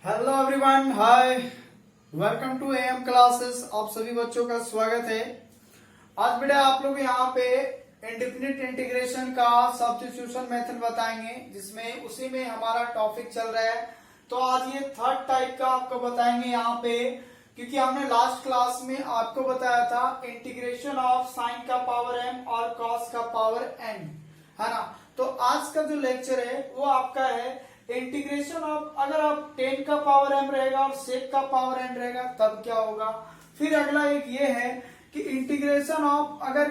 Hello everyone, hi, welcome to AM classes. आप सभी बच्चों का स्वागत है। आज बेटा आप लोग यहाँ पे इंडेफिनिट इंटीग्रेशन का सब्स्टिट्यूशन मेथड बताएंगे, जिसमें उसी में हमारा टॉपिक चल रहा है। तो आज ये थर्ड टाइप का आपको बताएंगे यहाँ पे, क्योंकि हमने लास्ट क्लास में आपको बताया था इंटीग्रेशन ऑफ साइन का पावर m और कॉस का पावर n, है ना। तो आज का जो लेक्चर है वो आपका है इंटीग्रेशन ऑफ, अगर आप 10 का पावर m रहेगा और sec का पावर n रहेगा तब क्या होगा। फिर अगला एक ये है कि इंटीग्रेशन ऑफ, अगर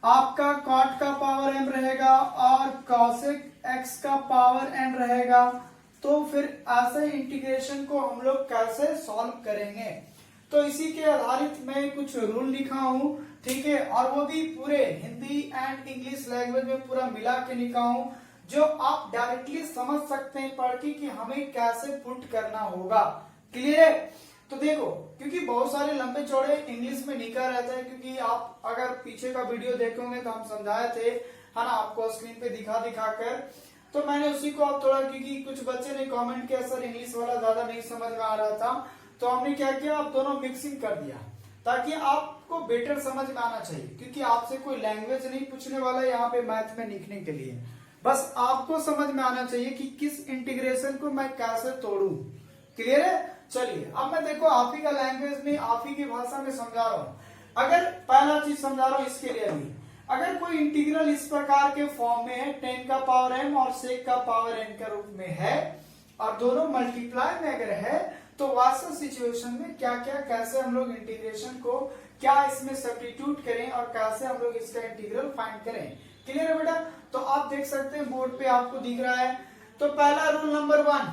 आपका cot का पावर m रहेगा और cosec x का पावर n रहेगा तो फिर ऐसे इंटीग्रेशन को हम लोग कैसे सॉल्व करेंगे। तो इसी के आधारित मैं कुछ रूल लिखा हूं, ठीक है, और वो भी पूरे हिंदी एंड इंग्लिश लैंग्वेज में पूरा मिला के लिखा हूं, जो आप डायरेक्टली समझ सकते हैं पढ़ के कि हमें कैसे पुट करना होगा। क्लियर है। तो देखो, क्योंकि बहुत सारे लंबे चौड़े इंग्लिश में लिखा रहता है, क्योंकि आप अगर पीछे का वीडियो देखोगे तो हम समझाए थे, है ना, आपको स्क्रीन पे दिखा कर। तो मैंने उसी को अब थोड़ा, क्योंकि कुछ बच्चे ने कमेंट किया सर इंग्लिश वाला ज्यादा नहीं समझ में आ रहा था, तो हमने क्या किया, आप दोनों मिक्सिंग कर दिया ताकि आपको बेटर समझ में आना चाहिए। क्योंकि आपसे कोई लैंग्वेज नहीं पूछने वाला यहाँ पे मैथ में लिखने के लिए, बस आपको समझ में आना चाहिए कि किस इंटीग्रेशन को मैं कैसे तोड़ू। क्लियर है। चलिए अब मैं देखो आप ही का लैंग्वेज में, आप ही की भाषा में समझा रहा हूँ। अगर पहला चीज समझा रहा हूँ इसके लिए भी, अगर कोई इंटीग्रल इस प्रकार के फॉर्म में है 10 का पावर m और sec का पावर n के रूप में है और दोनों मल्टीप्लाई में अगर है, तो वास्तव सिचुएशन में क्या क्या, कैसे हम लोग इंटीग्रेशन को क्या इसमें सब्स्टिट्यूट करें और कैसे हम लोग इसका इंटीग्रल फाइंड करें। क्लियर है बेटा। तो आप देख सकते हैं बोर्ड पे आपको दिख रहा है। तो पहला रूल नंबर 1,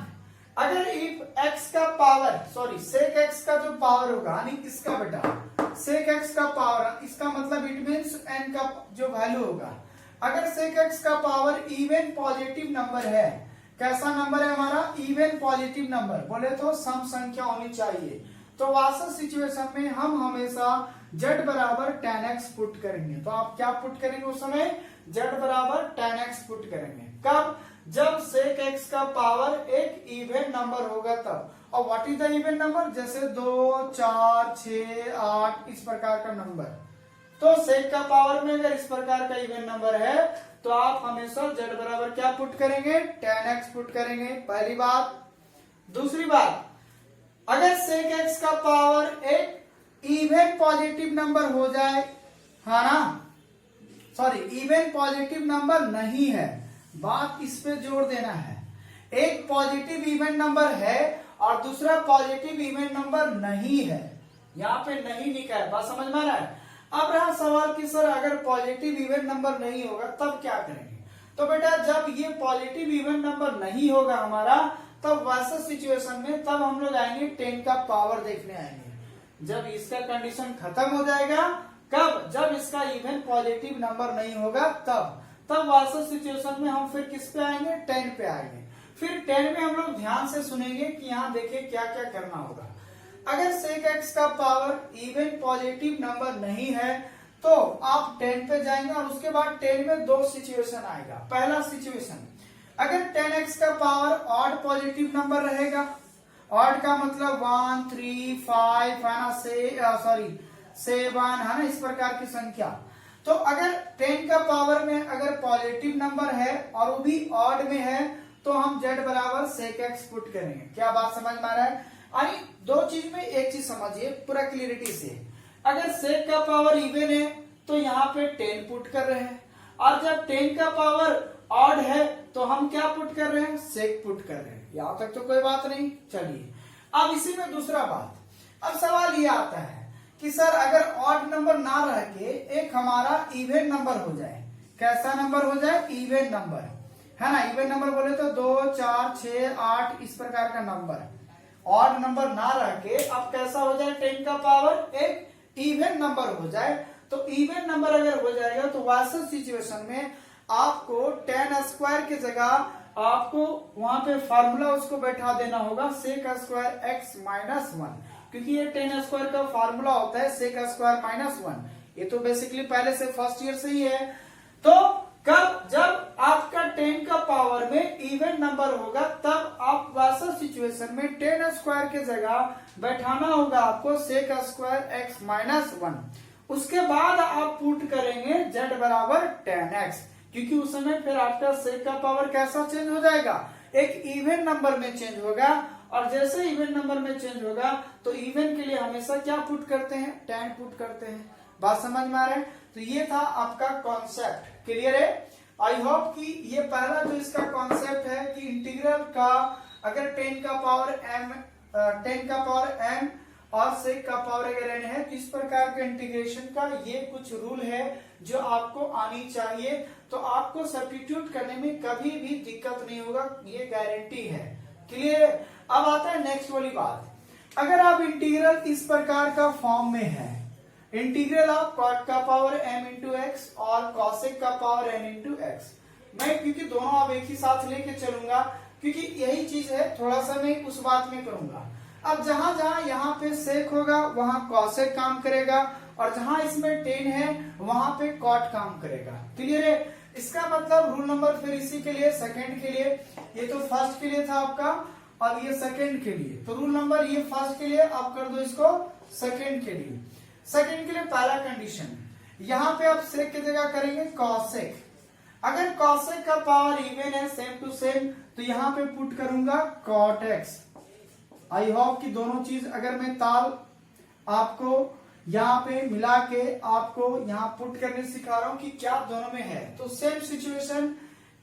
अगर इफ x का पावर, sec x का जो पावर होगा, यानी किसका बेटा, sec x का पावर, इसका मतलब इट मींस n का जो वैल्यू होगा, अगर sec x का पावर इवन पॉजिटिव नंबर है, कैसा नंबर है हमारा, इवन पॉजिटिव नंबर, बोले तो सम संख्या होनी चाहिए, तो वास्तव सिचुएशन में हम हमेशा z बराबर tan x पुट करेंगे। तो आप क्या पुट करेंगे उस समय, z बराबर tan x पुट करेंगे। कब, जब sec x का पावर एक इवन नंबर होगा तब। और what is the even number, जैसे 2, 4, 6, 8 इस प्रकार का नंबर। तो sec का पावर में अगर इस प्रकार का इवन नंबर है तो आप हमेशा z बराबर क्या पुट करेंगे, tan x पुट करेंगे, पहली बात। दूसरी बात, अगर sec x का पावर एक इवन पॉजिटिव नंबर हो जाए, है ना, इवन पॉजिटिव नंबर नहीं है, बात इस पे जोर देना है। एक पॉजिटिव इवन नंबर है और दूसरा पॉजिटिव इवन नंबर नहीं है, यहाँ पे नहीं लिखा है, बात समझ में आ रहा है। अब रहा सवाल कि सर अगर पॉजिटिव इवन नंबर नहीं होगा तब क्या करेंगे। तो बेटा जब ये पॉजिटिव इवन नंबर नहीं होगा हमारा, तब वैसे सिचुएशन में तब हम लोग आएंगे 10 का पावर देखने आएंगे। जब इसका कंडीशन खत्म हो जाएगा, कब, जब इसका इवन पॉजिटिव नंबर नहीं होगा तब वास्तव सिचुएशन में हम फिर किस पे आएंगे, 10 पे आएंगे। फिर 10 में हम लोग ध्यान से सुनेंगे कि यहाँ देखिए क्या क्या करना होगा। अगर sec x का पावर इवन पॉजिटिव नंबर नहीं है तो आप 10 पे जाएंगे और उसके बाद 10 में दो सिचुएशन आएगा। पहला सिचुएशन, अगर 10x का पावर ऑड पॉजिटिव नंबर रहेगा, ऑड का मतलब 1, 3, 5 है ना, 7 है ना, इस प्रकार की संख्या। तो अगर 10 का पावर में अगर पॉजिटिव नंबर है और वो भी ऑड में है तो हम z बराबर sec x पुट करेंगे। क्या बात समझ में आ रहा है। यानी दो चीज में एक चीज समझिए पूरा क्लियरिटी से, अगर sec का पावर इवन है तो यहाँ पे 10 पुट कर रहे हैं, और जब 10 का पावर ऑड है तो हम क्या पुट कर रहे हैं, sec पुट कर रहे हैं। यहाँ तक तो कोई बात नहीं। चलिए अब इसी में दूसरा बात, अब सवाल ये आता है कि सर अगर ऑड नंबर ना रह के एक हमारा इवन नंबर हो जाए, कैसा नंबर हो जाए, इवन नंबर, है ना। इवन नंबर बोले तो 2, 4, 6, 8 इस प्रकार का नंबर, ऑड नंबर ना रह के अब कैसा हो जाए, 10 का पावर एक इवन नंबर हो जाए। तो इवन नंबर अगर हो जाएगा तो वास्तव सिचुएशन में आपको tan स्क्वायर की जगह आपको वहां पे फार्मूला उसको बैठा देना होगा sec स्क्वायर x माइनस 1, क्योंकि ये tan स्क्वायर का फार्मूला होता है sec स्क्वायर माइनस 1। ये तो बेसिकली पहले से फर्स्ट ईयर से ही है। तो कब, जब आपका 10 का पावर में इवन नंबर होगा तब आप वैसा सिचुएशन सिचुएशन में टेन स्क्वायर के जगह बैठाना होगा आपको sec square x minus one. उसके बाद आप पुट करेंगे z बराबर टेन एक्स, क्योंकि उस समय फिर आपका सेक का पावर कैसा चेंज हो जाएगा, एक इवन नंबर में चेंज होगा। और जैसे इवन नंबर में चेंज होगा तो इवन के लिए हमेशा क्या पुट करते हैं, टेन पुट करते हैं। बात समझ में आ रहा है? तो ये था आपका कॉन्सेप्ट, क्लियर है? आई होप कि ये पहला जो इसका कॉन्सेप्ट है कि इंटीग्रल का अगर टेन का पावर m और सेक का पावर अगर n है तो इस प्रकार के इंटीग्रेशन का ये कुछ रूल है जो आपको आनी चाहिए, तो आपको सब्स्टिट्यूट करने में कभी भी दिक्कत नहीं होगा, ये गारंटी है। क्लियर? अब आता है नेक्स्ट वाली बात, अगर आप इंटीग्रल इस प्रकार का फॉर्म में है, इंटीग्रल ऑफ कॉट का पावर m इंटू एक्स और कॉसेक का पावर n इंटू एक्स, मैं क्योंकि दोनों अब एक ही साथ लेके चलूंगा क्योंकि यही चीज है, थोड़ा सा मैं उस बात में करूंगा। अब जहां जहां यहाँ पे सेक होगा वहां कॉसेक काम करेगा और जहां इसमें टेन है वहां पे कॉट काम करेगा। क्लियर है? इसका मतलब रूल नंबर फिर इसी के लिए सेकंड के लिए, ये तो फर्स्ट के लिए था आपका और ये सेकंड के लिए, तो रूल नंबर ये फर्स्ट के लिए आप कर दो इसको सेकंड के लिए। सेकंड के लिए पहला कंडीशन, यहाँ पे आप सेक की जगह करेंगे कॉसेक। अगर कॉसेक का पावर इवन है सेम टू सेम तो यहाँ पे पुट करूंगा कॉट एक्स। आई होप कि दोनों चीज अगर मैं ताल आपको यहाँ पे मिला के आपको यहाँ पुट करने सिखा रहा हूं कि क्या दोनों में है, तो सेम सिचुएशन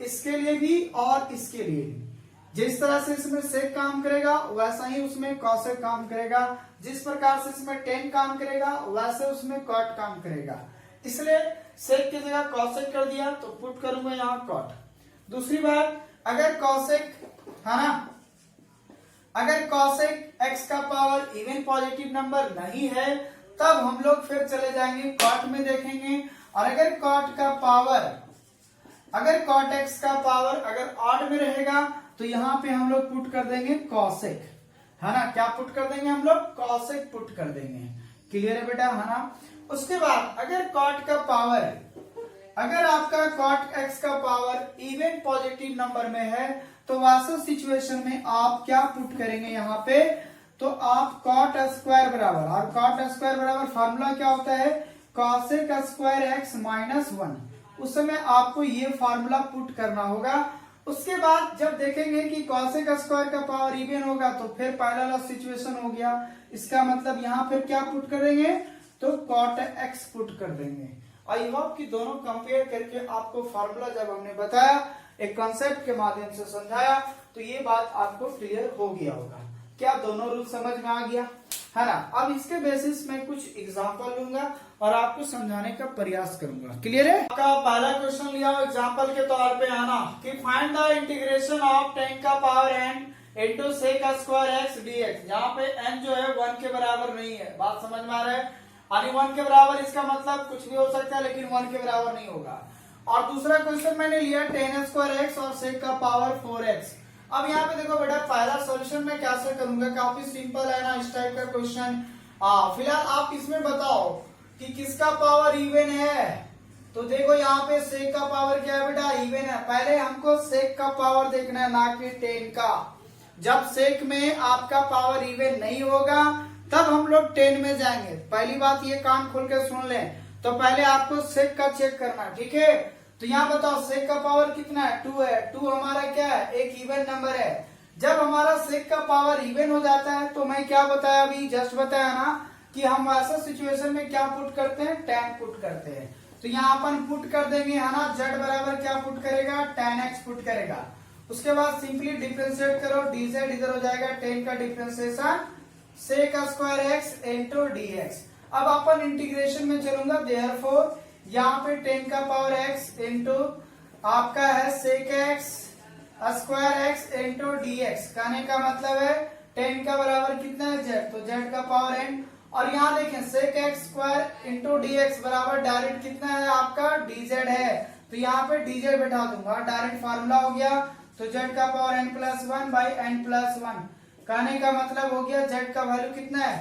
इसके लिए भी और इसके लिए भी। जिस तरह से इसमें सेक काम करेगा वैसा ही उसमें कॉसेक काम करेगा, जिस प्रकार से इसमें टेन काम करेगा वैसे उसमें कॉट काम करेगा। इसलिए सेक की जगह कॉसेक कर दिया तो पुट करूंगा यहाँ कॉट। दूसरी बात, अगर कॉसेक है ना, अगर कॉसेक एक्स का पावर इवन पॉजिटिव नंबर नहीं है तब हम लोग फिर चले जाएंगे कॉट में देखेंगे, और अगर कॉट का पावर, अगर कॉट एक्स का पावर अगर ऑड में रहेगा तो यहाँ पे हम लोग पुट कर देंगे कॉसेक, है ना? क्या पुट कर देंगे हम लोग? कॉसेक पुट कर देंगे। क्लियर है बेटा, है ना? उसके बाद अगर कॉट का पावर, अगर आपका कॉट एक्स का पावर इवन पॉजिटिव नंबर में है तो वैसे सिचुएशन में आप क्या पुट करेंगे यहाँ पे, तो आप कॉट स्क्वायर बराबर, और कॉट स्क्वायर बराबर फार्मूला क्या होता है, cosec square x minus one. उस समय आपको ये फार्मूला पुट करना होगा। उसके बाद जब देखेंगे कि कॉसेक स्क्वायर का पावर इवन होगा तो फिर पहला वाला सिचुएशन हो गया, इसका मतलब यहाँ फिर क्या पुट करेंगे, तो कॉट एक्स पुट कर देंगे। आई होप कि दोनों कंपेयर करके आपको फार्मूला जब हमने बताया, एक कॉन्सेप्ट के माध्यम से समझाया, तो ये बात आपको क्लियर हो गया होगा। क्या दोनों रूल समझ में आ गया, है ना? अब इसके बेसिस में कुछ एग्जांपल लूंगा और आपको समझाने का प्रयास करूंगा। क्लियर है? आपका पहला क्वेश्चन लिया हो एग्जांपल के तौर पे आना कि find the integration of ten का power N into sec square x dx. यहाँ पे एन जो है 1 के बराबर नहीं है, बात समझ में आ रहा है? यानी 1 के बराबर इसका मतलब कुछ भी हो सकता है लेकिन 1 के बराबर नहीं होगा। और दूसरा क्वेश्चन मैंने लिया टेन स्क्वायर एक्स और सेक का पावर 4x। अब यहाँ पे देखो बेटा, पहला सॉल्यूशन मैं कैसे करूंगा, काफी सिंपल है ना इस टाइप का क्वेश्चन। फिलहाल आप इसमें बताओ कि किसका पावर इवन है, तो देखो यहाँ पे सेक का पावर क्या है बेटा, इवन है। पहले हमको सेक का पावर देखना है ना कि टेन का। जब सेक में आपका पावर इवन नहीं होगा तब हम लोग टेन में जाएंगे। पहली बात ये कान खोल के सुन लें, तो पहले आपको सेक का चेक करना, ठीक है? तो यहाँ बताओ सेक का पावर कितना है, 2 है। 2 हमारा क्या है, एक इवन नंबर है। जब हमारा सेक का पावर इवन हो जाता है तो मैं क्या बताया अभी, जस्ट बताया ना कि हम ऐसा सिचुएशन में क्या पुट करते हैं, tan पुट करते हैं। तो यहाँ अपन पुट कर देंगे, है ना, z बराबर क्या पुट करेगा, tan x पुट करेगा। उसके बाद सिंपली डिफ्रेंशिएट करो, dz इधर हो जाएगा, tan का differentiation sec square x into dx। अब अपन इंटीग्रेशन में चलूंगा, देयरफॉर यहाँ पे tan का पावर x इंटू आपका है sec x square x into dx। कहने का मतलब है tan का बराबर कितना है, z, तो z का पावर n। और यहाँ देखें sec x square into dx बराबर डायरेक्ट कितना है आपका, dz है। तो यहाँ पे dz बैठा दूंगा, डायरेक्ट फार्मूला हो गया, तो z का पावर n+1 बाई n+1। कहने का मतलब हो गया z का वैल्यू कितना है,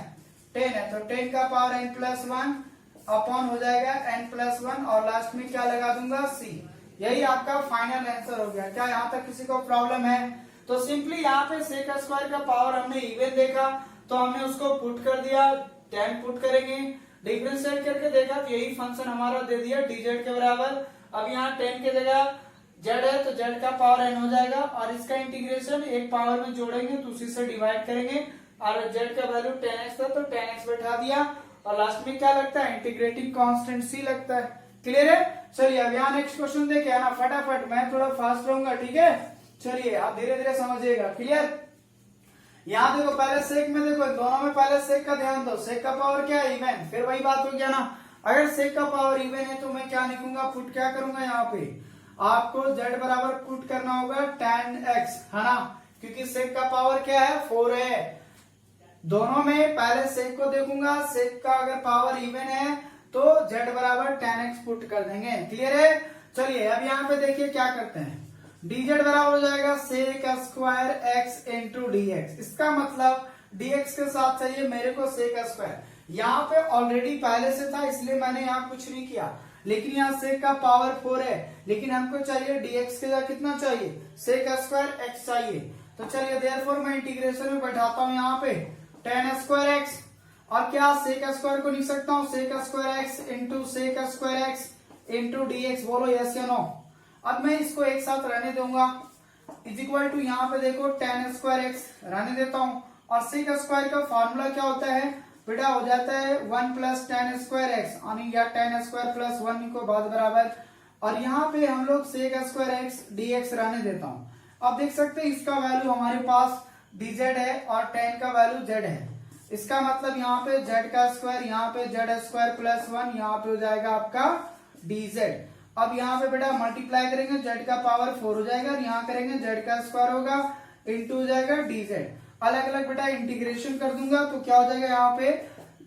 10 है, तो 10 का पावर n+1 अपॉन हो जाएगा n+1 और लास्ट में क्या लगा दूंगा, c। यही आपका फाइनल आंसर हो गया। क्या यहाँ तक किसी को प्रॉब्लम है? तो सिंपली यहाँ पे सेक स्क्वायर का पावर हमने इवन देखा तो हमने उसको पुट कर दिया, 10 पुट करेंगे, डिफरेंशिएट करके देखा तो यही फंक्शन हमारा दे दिया dz के बराबर। अब यहाँ 10 के जगह z है तो z का पावर n हो जाएगा और इसका इंटीग्रेशन एक पावर में जोड़ेंगे तो उसी से डिवाइड करेंगे और z का वैल्यू 10x था तो 10x बैठा दिया और लास्ट में क्या लगता है, इंटीग्रेटिंग कांस्टेंट c लगता है। क्लियर है? चलिए अब यहाँ नेक्स्ट क्वेश्चन देखे आना फटाफट, मैं थोड़ा फास्ट रहूंगा, ठीक है? चलिए आप धीरे धीरे समझिएगा। क्लियर? यहाँ देखो पहले सेक में देखो, दोनों में पहले सेक का ध्यान दो, सेक का पावर क्या है, इवन। फिर वही बात हो गया ना, अगर सेक का पावर इवन है तो मैं क्या लिखूंगा, पुट क्या करूंगा, यहाँ पे आपको z बराबर पुट करना होगा tan x, है ना, क्योंकि सेक का पावर क्या है, 4 है। दोनों में पहले सेक को देखूंगा, सेक का अगर पावर इवन है तो z बराबर tan x पुट कर देंगे। क्लियर है? चलिए अब यहाँ पे देखिए क्या करते हैं, dz बराबर हो जाएगा sec square x into dx। इसका मतलब dx के साथ चाहिए मेरे को सेक स्क्वायर, यहाँ पे ऑलरेडी पहले से था इसलिए मैंने यहाँ कुछ नहीं किया, लेकिन यहाँ सेक का पावर 4 है, लेकिन हमको चाहिए dx के जगह कितना चाहिए, सेक स्क्वायर x चाहिए। तो चलिए देयरफॉर मैं इंटीग्रेशन में बैठाता हूँ यहाँ पे tan स्क्वायर x, और क्या सेक स्क्वायर को लिख सकता हूँ sec square x into sec square x into dx। बोलो यस या नो। अब मैं इसको एक साथ रहने दूंगा, इज इक्वल टू यहाँ पे देखो tan स्क्वायर x रहने देता हूँ, और सेक स्क्वायर का फॉर्मूला क्या होता है बेटा, हो जाता है 1 प्लस tan स्क्वायर एक्स, या tan स्क्वायर प्लस 1 को बाद बराबर, और यहाँ पे हम लोग सेक स्क्वायर x dx रहने देता हूँ। अब देख सकते हैं इसका वैल्यू हमारे पास dz है और tan का वैल्यू z है, इसका मतलब यहाँ पे z का स्क्वायर, यहाँ पे z स्क्वायर प्लस 1, यहाँ पे हो जाएगा आपका dz। अब यहाँ पे बेटा मल्टीप्लाई करेंगे, z का पावर 4 हो जाएगा, और यहाँ करेंगे z का स्क्वायर होगा इंटू हो जाएगा dz। अलग अलग बेटा इंटीग्रेशन कर दूंगा तो क्या हो जाएगा, यहाँ पे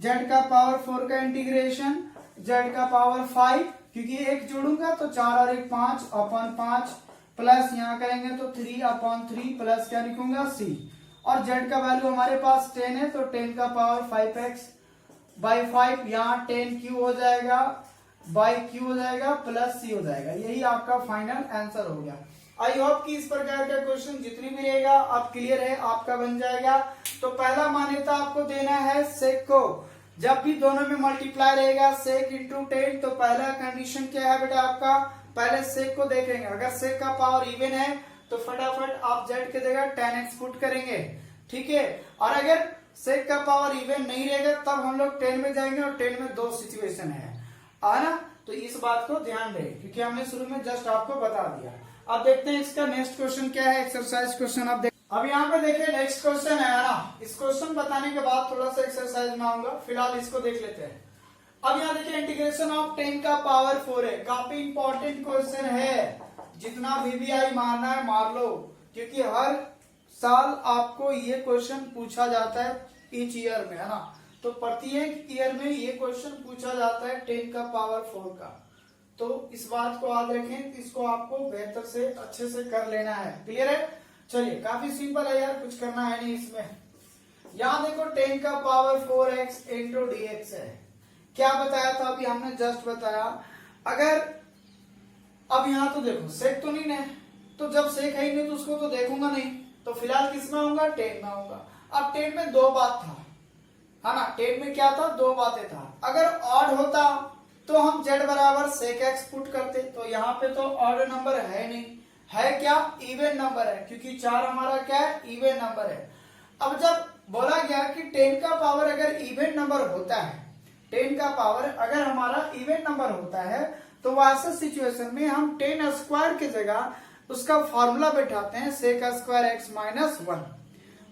z का पावर 4 का इंटीग्रेशन, z का पावर 5, क्योंकि एक जोड़ूंगा तो 4 और 1 5 अपॉन 5, प्लस यहाँ करेंगे तो 3 अपॉन 3, प्लस क्या लिखूंगा c, और z का वैल्यू हमारे पास 10 है तो 10 का पावर 5x बाई 5, यहाँ 10 क्यू हो जाएगा बाई क्यू हो जाएगा प्लस c हो जाएगा। यही आपका फाइनल आंसर हो गया। आई होप कि इस प्रकार का क्वेश्चन जितनी भी रहेगा आप क्लियर है, आपका बन जाएगा। तो पहला मान्यता आपको देना है सेक को, जब भी दोनों में मल्टीप्लाई रहेगा सेक इंटू 10 तो पहला कंडीशन क्या है बेटा आपका, पहले सेक को देखेंगे, अगर सेक का पावर इवन है तो फटाफट आप z के जगह tan x पुट करेंगे, ठीक है। और अगर सेक का पावर इवन नहीं रहेगा तब हम लोग 10 में जाएंगे, और 10 में दो सिचुएशन है ना, तो इस बात को ध्यान दें क्योंकि हमने शुरू में जस्ट आपको बता दिया। अब देखते हैं इसका नेक्स्ट क्वेश्चन क्या है, एक्सरसाइज क्वेश्चन। अब यहाँ पे देखिए नेक्स्ट क्वेश्चन है ना, इस क्वेश्चन बताने के बाद थोड़ा सा एक्सरसाइज में आऊंगा, फिलहाल इसको देख लेते हैं। अब यहाँ देखिए इंटीग्रेशन ऑफ 10 का पावर 4 है, काफी इंपॉर्टेंट क्वेश्चन है, जितना VBI मारना है मार लो, क्योंकि हर साल आपको ये क्वेश्चन पूछा जाता है ईच ईयर में, है ना, तो प्रत्येक ईयर में ये क्वेश्चन पूछा जाता है 10 का पावर 4 का, तो इस बात को याद रखें, इसको आपको बेहतर से अच्छे से कर लेना है। क्लियर है? चलिए काफी सिंपल है यार, कुछ करना है नहीं इसमें। यहाँ देखो 10 का पावर 4x इंटू dx है, क्या बताया था अभी हमने जस्ट बताया। अगर अब यहाँ तो देखो सेक तो नहीं है, तो जब सेक है ही नहीं तो उसको तो देखूंगा नहीं, तो फिलहाल किस में आऊंगा, 10 में आऊंगा। अब 10 में दो बात था, है ना, 10 में क्या था, दो बातें था। अगर ऑड होता तो हम z बराबर सेक x पुट करते, तो यहाँ पे तो ऑड नंबर है नहीं, है क्या, इवन नंबर है, क्योंकि 4 हमारा क्या है, इवन नंबर है। अब जब बोला गया कि 10 का पावर अगर इवन नंबर होता है, 10 का पावर अगर हमारा इवन नंबर होता है तो वैसे सिचुएशन में हम 10 स्क्वायर की जगह उसका फॉर्मूला बैठाते हैं सेक स्क्वायर x माइनस 1,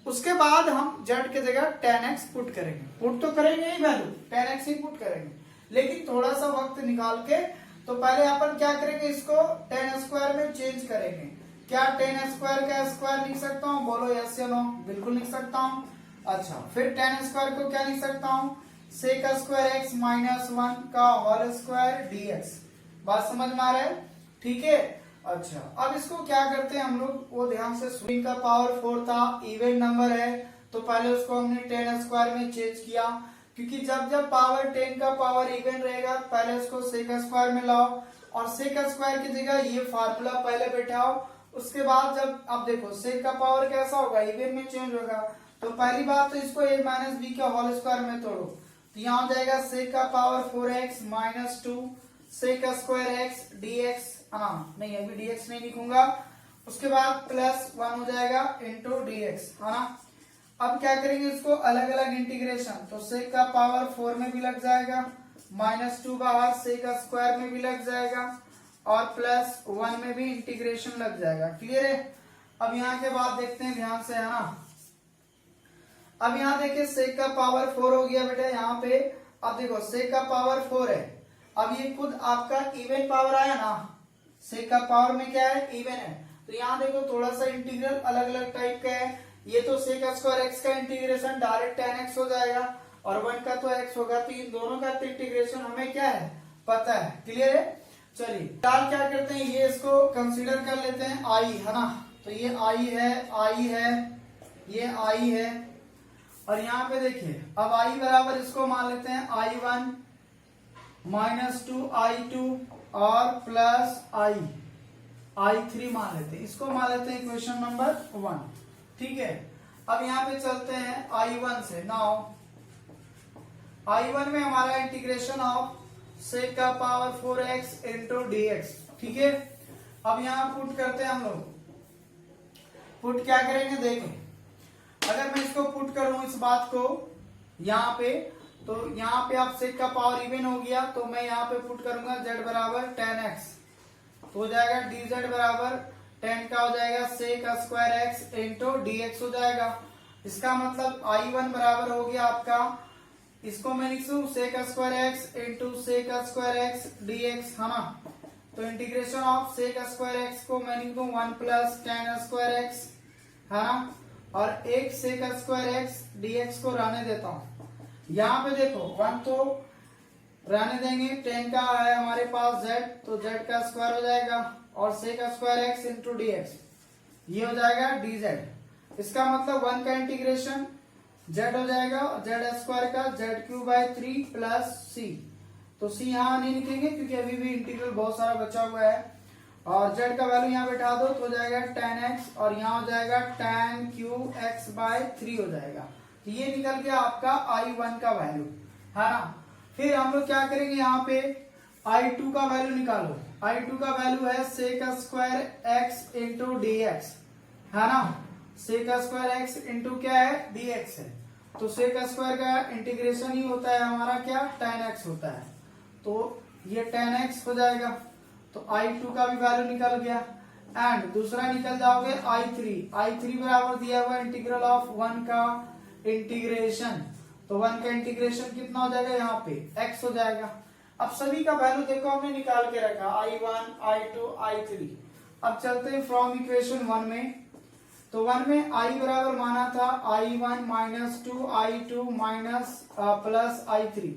उसके बाद हम z की जगह tan x पुट करेंगे, पुट तो करेंगे ही वैल्यू tan x ही पुट करेंगे, लेकिन थोड़ा सा वक्त निकाल के, तो पहले अपन क्या करेंगे, इसको tan स्क्वायर में चेंज करेंगे। क्या tan स्क्वायर का स्क्वायर लिख सकता हूँ, बोलो यस या नो, बिल्कुल लिख सकता हूँ। अच्छा फिर tan स्क्वायर को क्या लिख सकता हूँ, सेक स्क्वायर x माइनस 1 का होल स्क्वायर dx। बात समझ में आ रहा है, ठीक है। अच्छा अब इसको क्या करते हैं हम लोग, वो ध्यान से, स्विंग का पावर 4 था, इवन नंबर है, तो पहले उसको हमने tan स्क्वायर में चेंज किया, क्योंकि जब जब पावर 10 का पावर इवन रहेगा पहले उसको सेक स्क्वायर में लाओ, और सेक स्क्वायर की जगह ये फार्मूला पहले बैठाओ, उसके बाद जब आप देखो सेक का पावर कैसा होगा, इवन में चेंज होगा। तो पहली बात तो इसको a माइनस बी का होल स्क्वायर में तोड़ो, तो यहाँ हो जाएगा सेक का पावर 4x माइनस 2 सेक का स्क्वायर x dx, नहीं अभी dx नहीं लिखूंगा। उसके बाद प्लस 1 हो जाएगा इंटू dx, है ना। अब क्या करेंगे, इसको अलग अलग इंटीग्रेशन, तो सेक का पावर 4 में भी लग जाएगा, माइनस 2 बाहर सेक का स्क्वायर में भी लग जाएगा, और प्लस 1 में भी इंटीग्रेशन लग जाएगा। क्लियर है। अब यहाँ के बाद देखते हैं ध्यान से, है ना। अब यहाँ देखिए सेक का पावर 4 हो गया बेटा यहाँ पे। अब देखो सेक का पावर 4 है, अब ये खुद आपका इवन पावर आया ना, सेक का पावर में क्या है, इवन है। तो यहाँ देखो थोड़ा सा इंटीग्रल अलग अलग टाइप का है। ये तो सेक स्क्वायर x का इंटीग्रेशन डायरेक्ट tan x हो जाएगा, और 1 का तो x होगा, तो इन दोनों का इंटीग्रेशन हमें क्या है, पता है। क्लियर है। चलिए फिलहाल क्या करते हैं, ये इसको कंसीडर कर लेते हैं i, है ना। तो ये i है, i है, ये i है, और यहाँ पे देखिए अब i बराबर इसको मान लेते हैं i1 माइनस 2 i2 और प्लस i3 मान लेते हैं, इसको मान लेते हैं इक्वेशन नंबर 1। ठीक है। अब यहाँ पे चलते हैं i1 से। नाउ i1 में हमारा इंटीग्रेशन ऑफ सेक का पावर 4x इंटू dx। ठीक है। अब यहाँ पुट करते हैं हम लोग, पुट क्या करेंगे देखें, अगर मैं इसको पुट करूं इस बात को यहाँ पे, तो यहाँ पे आप सेक का पावर इवन हो गया, तो मैं यहाँ पे पुट करूंगा z बराबर 10x, तो हो जाएगा dz बराबर 10 का हो जाएगा sec square x into dx हो जाएगा। इसका मतलब i1 बराबर हो गया आपका, इसको मैं लिख दूं sec square x into sec square x dx, है ना। तो integration of sec square x को मैं लिख दूं 1 प्लस tan स्क्वायर x, है ना, और एक सेक स्क्वायर x dx को रहने देता हूं। यहाँ पे देखो 1 तो रहने देंगे, 10 का है हमारे पास z, तो z का स्क्वायर हो जाएगा, और sec square x into dx ये हो जाएगा dz। इसका मतलब 1 का इंटीग्रेशन z हो जाएगा, z स्क्वायर का z³ 3 प्लस c, तो c यहाँ नहीं लिखेंगे क्योंकि अभी भी इंटीग्रल बहुत सारा बचा हुआ है, और z का वैल्यू यहाँ बैठा दो तो हो जाएगा tan x, और यहाँ हो जाएगा tan3 हो जाएगा। तो ये निकल गया आपका i1 का वैल्यू, है ना। फिर हम लोग क्या करेंगे, यहाँ पे i2 का वैल्यू निकालो। i2 का वैल्यू है sec square x into dx, है ना। सेक स्क्वायर x इंटू क्या है, dx है, तो सेक स्क्वायर का इंटीग्रेशन ही होता है हमारा क्या, tan x होता है, तो ये tan x हो जाएगा। तो i2 का भी वैल्यू निकल गया, एंड दूसरा निकल जाओगे i3 बराबर दिया हुआ इंटीग्रल ऑफ 1 का इंटीग्रेशन, तो 1 का इंटीग्रेशन कितना हो जाएगा, यहाँ पे x हो जाएगा। अब सभी का वैल्यू देखो हमने निकाल के रखा, i1 i2 i3। अब चलते हैं फ्रॉम इक्वेशन 1 में, तो 1 में i बराबर माना था i1 minus 2 i2 minus plus i3।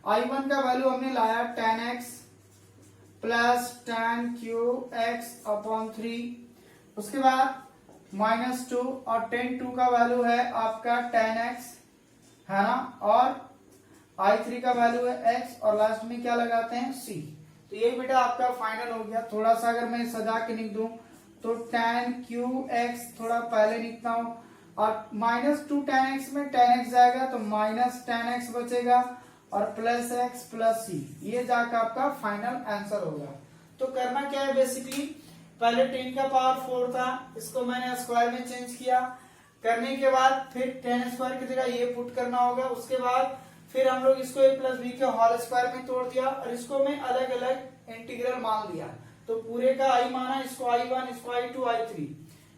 i1 का वैल्यू हमने लाया tan x plus tan x upon 3, उसके बाद माइनस 2, और tan 2 का वैल्यू है आपका tan x, है ना, और i3 का वैल्यू है x, और लास्ट में क्या लगाते हैं c। तो ये बेटा आपका फाइनल हो गया। थोड़ा सा अगर मैं सजा के लिख दूं तो tan x थोड़ा पहले लिखता हूं, और माइनस 2 tan x में tan x जाएगा तो माइनस tan x बचेगा, और प्लस x प्लस c, ये जाकर आपका फाइनल आंसर होगा। तो करना क्या है, बेसिकली पहले 10 का पावर 4 था, इसको मैंने स्क्वायर में चेंज किया, करने के बाद फिर 10 स्क्वायर की जगह ये पुट करना होगा। उसके बाद फिर हम लोग इसको a प्लस बी के होल स्क्वायर में तोड़ दिया, और इसको मैं अलग अलग इंटीग्रल मान लिया, तो पूरे का i माना, इसको i1 इसको i2 i3,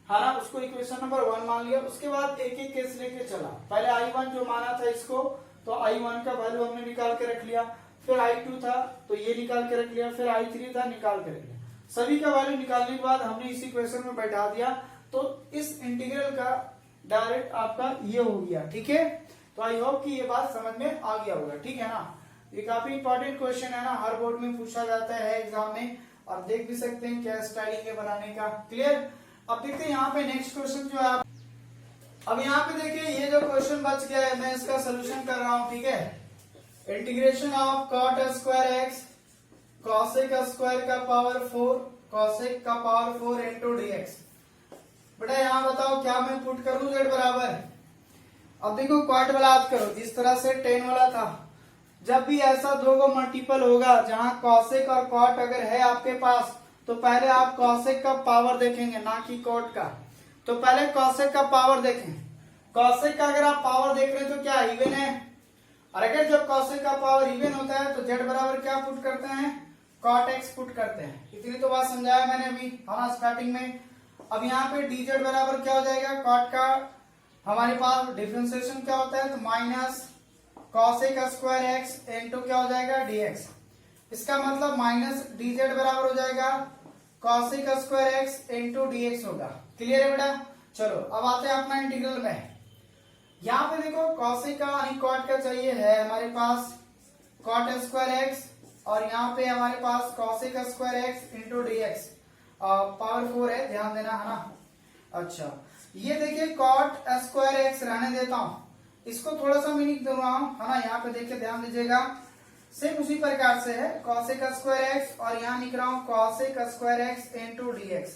है ना, उसको इक्वेशन नंबर 1 मान लिया। उसके बाद एक एक केस लेके चला, पहले i1 जो माना था इसको, तो i1 का वैल्यू हमने निकाल के रख लिया, फिर i2 था तो ये निकाल के रख लिया, फिर i3 था निकाल के रख लिया। सभी का वैल्यू निकालने के बाद हमने इस इक्वेशन में बैठा दिया, तो इस इंटीग्रल का डायरेक्ट आपका ये हो गया। ठीक है, तो आई होप कि ये बात समझ में आ गया होगा। ठीक है ना, ये काफी इंपॉर्टेंट क्वेश्चन है ना, हर बोर्ड में पूछा जाता है एग्जाम में, और देख भी सकते हैं क्या स्टाइलिंग है बनाने का। क्लियर। अब देखते हैं यहाँ पे नेक्स्ट क्वेश्चन जो है, अब यहाँ पे देखिए ये जो क्वेश्चन बच गया है मैं इसका सोल्यूशन कर रहा हूँ। ठीक है, integration of cot square x cosec square का पावर 4 कॉसेक का पावर 4 इंटू dx। बेटा यहाँ बताओ क्या मैं पुट करूं z बराबर। अब देखो कॉट वाला याद करो, जिस तरह से टेन वाला था, जब भी ऐसा दो गो मल्टीपल होगा जहां कॉसेक और कॉट अगर है आपके पास, तो पहले आप कॉसेक का पावर देखेंगे ना कि कॉट का। तो पहले कॉसेक का पावर देखें। कॉसेक का अगर आप पावर देख रहे हैं तो क्या इवन है, और अगर जब कॉसेक का पावर इवन होता है तो z बराबर क्या पुट करते हैं, कॉट एक्स पुट करते हैं। इतनी तो बात समझाया मैंने अभी हमारा स्टार्टिंग में। अब यहाँ पे dz बराबर क्या हो जाएगा, कॉट का हमारे पास डिफरेंशिएशन क्या होता है, तो minus cosec square x into क्या हो जाएगा dx। इसका मतलब माइनस dz बराबर हो जाएगा cosec square x into dx होगा। क्लियर है बेटा। चलो अब आते हैं अपना इंटीग्रल में। यहाँ पे देखो कॉसेक का यानी कॉट का चाहिए है हमारे पास कॉट स्क्वायर एक्स, और यहाँ पे हमारे पास cosec square x into dx power 4 है, ध्यान देना है ना। अच्छा ये देखिए कॉट स्क्वायर एक्स रहने देता हूं, इसको थोड़ा सा मैं लिख दे रहा हूं है ना। यहाँ पे देखिए ध्यान दीजिएगा, सेम उसी प्रकार से है कॉसेक स्क्वायर एक्स, और यहाँ लिख रहा हूं cosec square x into dx।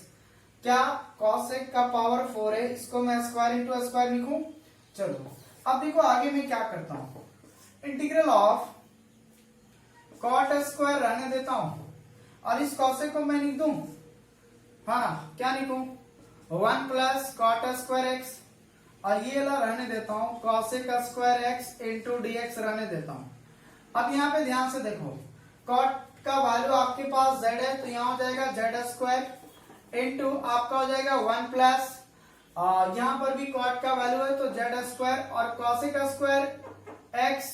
क्या कॉसेक का पावर 4 है, इसको मैं स्क्वायर इंटू स्क्वायर लिखूं। चलो अब देखो आगे मैं क्या करता हूं, इंटीग्रल ऑफ कॉट स्क्वायर रहने देता हूं, और इस कॉसेक को मैं लिख दूं, हाँ क्या लिखूं, 1 प्लस कॉट स्क्वायर एक्स, और ये वाला रहने देता हूं cosec square x into dx रहने देता हूं। अब यहाँ पे ध्यान से देखो, कॉट का वैल्यू आपके पास z है, तो यहाँ हो जाएगा z स्क्वायर इंटू आपका हो जाएगा 1 प्लस यहाँ पर भी कॉट का वैल्यू है तो z स्क्वायर, और cosec square x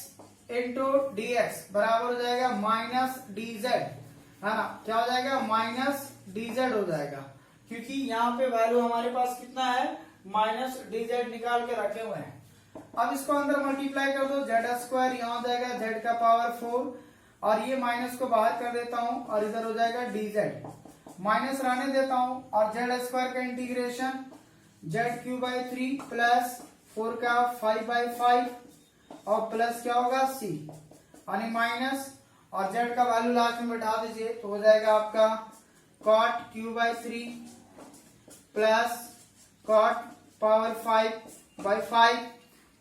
into dx बराबर हो जाएगा माइनस dz, है ना। क्या हो जाएगा, माइनस dz हो जाएगा, क्योंकि यहाँ पे वैल्यू हमारे पास कितना है, माइनस dz निकाल के रखे हुए हैं। अब इसको अंदर मल्टीप्लाई कर दो, z स्क्वायर यहाँ हो जाएगा z का पावर 4, और ये माइनस को बाहर कर देता हूं, और इधर हो जाएगा dz, माइनस रहने देता हूं, और z स्क्वायर का इंटीग्रेशन z³ 3 प्लस 4 का 5/5, और प्लस क्या होगा c, यानी माइनस, और z का वैल्यू लास्ट में बैठा दीजिए, तो हो जाएगा आपका cot³ 3 प्लस कॉट पावर 5/5,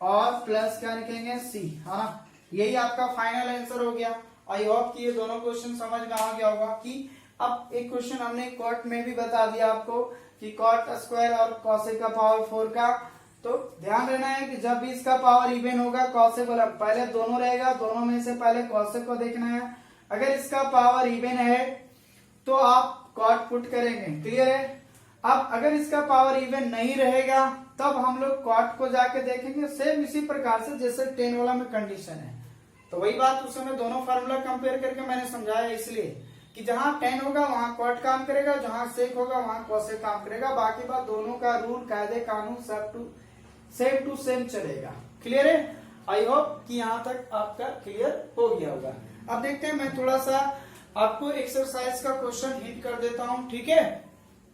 और प्लस क्या लिखेंगे c, हाँ यही आपका फाइनल आंसर हो गया। आई होप कि ये दोनों क्वेश्चन समझ में आ गया होगा कि अब एक क्वेश्चन हमने कॉट में भी बता दिया आपको कि कॉट स्क्वायर और कॉसेक का पावर 4 का, तो ध्यान रहना है कि जब भी इसका पावर इवन होगा कॉसेक वाला पहले दोनों रहेगा, दोनों में से पहले कॉसेक को देखना है। अगर इसका पावर इवन है तो आप कॉट पुट करेंगे, क्लियर है। अब अगर इसका पावर इवन नहीं रहेगा तब हम लोग कॉट को जाके देखेंगे, सेम इसी प्रकार से जैसे 10 वाला में कंडीशन है। तो वही बात उस समय दोनों फार्मूला कंपेयर करके मैंने समझाया, इसलिए कि जहां 10 होगा वहां कॉट काम करेगा, जहां सेक होगा वहां कॉसेक काम करेगा, बाकी बात दोनों का रूल कायदे कानून सेम टू सेम चलेगा। क्लियर है। आई होप कि यहाँ तक आपका क्लियर हो गया होगा। अब देखते हैं, मैं थोड़ा सा आपको एक्सरसाइज का क्वेश्चन हिंट कर देता हूँ, ठीक है।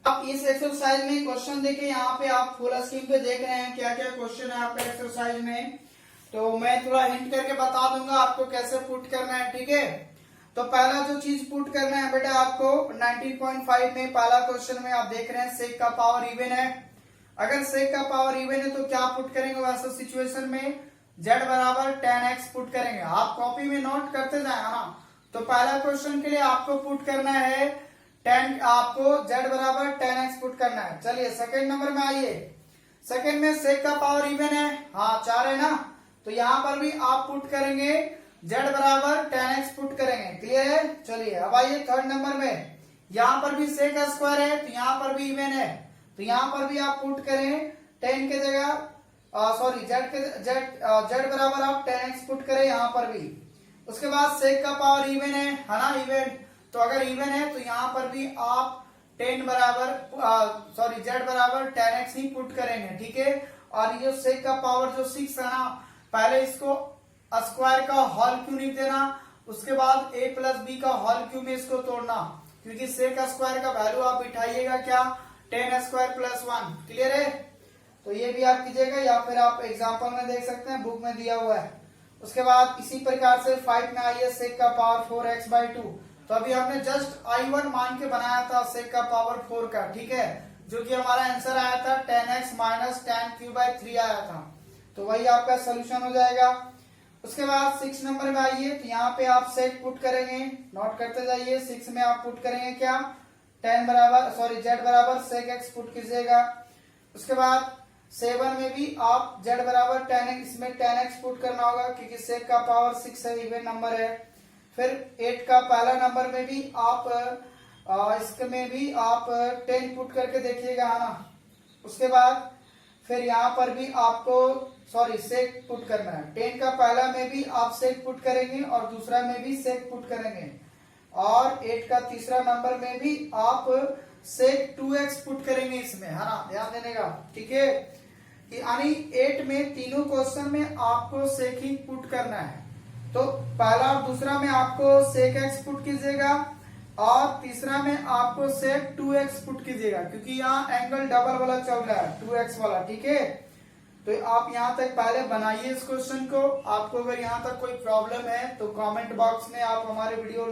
अब इस एक्सरसाइज में क्वेश्चन देखे, यहाँ पे आप फुल स्क्रीन पे देख रहे हैं क्या क्या क्वेश्चन है आपका एक्सरसाइज में, तो मैं थोड़ा हिंट करके बता दूंगा आपको कैसे पुट करना है, ठीक है। तो पहला जो चीज पुट करना है बेटा आपको 19.5 में पहला क्वेश्चन में आप देख रहे हैं सेक का पावर इवन है। अगर सेक का पावर इवन है तो क्या पुट करेंगे वैसे सिचुएशन में, z बराबर 10x पुट करेंगे। आप कॉपी में नोट करते जाए, है ना। तो पहला क्वेश्चन के लिए आपको पुट करना है 10, आपको z बराबर 10x पुट करना है। चलिए सेकंड नंबर में आइए। सेकंड में सेक का पावर इवन है, हाँ 4 है ना, तो यहाँ पर भी आप पुट करेंगे z बराबर 10x पुट करेंगे, क्लियर है। चलिए अब आइए थर्ड नंबर में, यहाँ पर भी सेक स्क्वायर है तो यहाँ पर भी इवन है, तो यहाँ पर भी आप पुट करें 10 के जगह सॉरी z बराबर आप 10x पुट करें यहाँ पर भी। उसके बाद सेक का पावर इवन है ना, इवन, तो अगर इवन है तो यहाँ पर भी आप 10 बराबर z बराबर 10x ही पुट करेंगे, ठीक है। और ये सेक का पावर जो 6 है ना, पहले इसको स्क्वायर का होल क्यों नहीं देना, उसके बाद a प्लस बी का होल क्यों में इसको तोड़ना, क्योंकि सेक स्क्वायर का वैल्यू आप बिठाइएगा क्या 10 स्क्वायर प्लस 1, क्लियर है। तो ये भी आप कीजिएगा, या फिर आप एग्जाम्पल में देख सकते हैं, बुक में दिया हुआ है। उसके बाद इसी प्रकार से 5 में आइए सेक का पावर 4x/2, तो अभी हमने जस्ट I1 मान के बनाया था सेक का पावर 4 का, ठीक है। जो कि हमारा आंसर आया था 10x माइनस 10 क्यू/3 आया था, तो वही आपका सोल्यूशन हो जाएगा। उसके बाद 6 नंबर में आइए, तो यहाँ पे आप सेक पुट करेंगे, नोट करते जाइए। 6 में आप पुट करेंगे क्या, z बराबर सेक x पुट कीजिएगा। उसके बाद 7 में भी आप z बराबर 10x, इसमें 10x पुट करना होगा क्योंकि सेक का पावर 6 है, इवन नंबर है। फिर 8 का पहला नंबर में भी आप इसमें भी आप 10 पुट करके देखिएगा, है ना। उसके बाद फिर यहाँ पर भी आपको सेक पुट करना है। 10 का पहला में भी आप सेक पुट करेंगे और दूसरा में भी सेक पुट करेंगे, और 8 का तीसरा नंबर में भी आप सेक 2x पुट करेंगे इसमें, है ना, ध्यान देने का, ठीक है। यानी 8 में तीनों क्वेश्चन में आपको सेक ही पुट करना है। तो पहला और दूसरा में आपको सेक x पुट कीजिएगा और तीसरा में आपको सेक 2x पुट कीजिएगा, क्योंकि यहाँ एंगल डबल वाला चल रहा है, 2x वाला, ठीक है। तो आप यहाँ तक पहले बनाइए इस क्वेश्चन को। आपको अगर यहाँ तक कोई प्रॉब्लम है तो कमेंट बॉक्स में आप हमारे वीडियो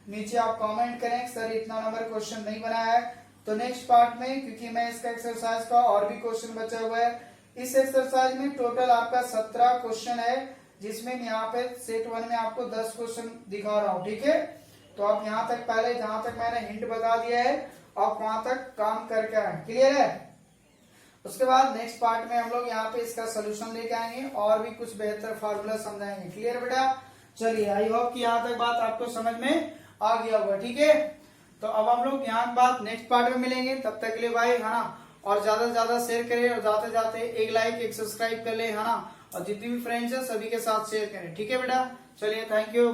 नीचे आप कमेंट करें, सर इतना नंबर क्वेश्चन नहीं बनाया है। तो नेक्स्ट पार्ट में, क्योंकि मैं इसका एक्सरसाइज का और भी क्वेश्चन बचा हुआ है, इस एक्सरसाइज में टोटल आपका 17 क्वेश्चन है, जिसमें यहाँ पे सेट 1 में आपको 10 क्वेश्चन दिखा रहा हूँ, ठीक है। तो आप यहाँ तक पहले, जहां तक मैंने हिंट बता दिया है, आप वहां तक काम करके आए, क्लियर है। उसके बाद नेक्स्ट पार्ट में हम लोग यहाँ पे इसका सोल्यूशन लेके आएंगे और भी कुछ बेहतर फार्मूला समझाएंगे, क्लियर बेटा। चलिए, आई होप कि यहाँ तक बात आपको समझ में आ गया होगा, ठीक है। तो अब हम लोग यहाँ बात नेक्स्ट पार्ट में मिलेंगे, तब तक के लिए भाई, है ना। और ज्यादा से ज्यादा शेयर करें और जाते जाते एक लाइक एक सब्सक्राइब कर ले, है ना। और जितने भी फ्रेंड्स है सभी के साथ शेयर करें, ठीक है बेटा। चलिए, थैंक यू।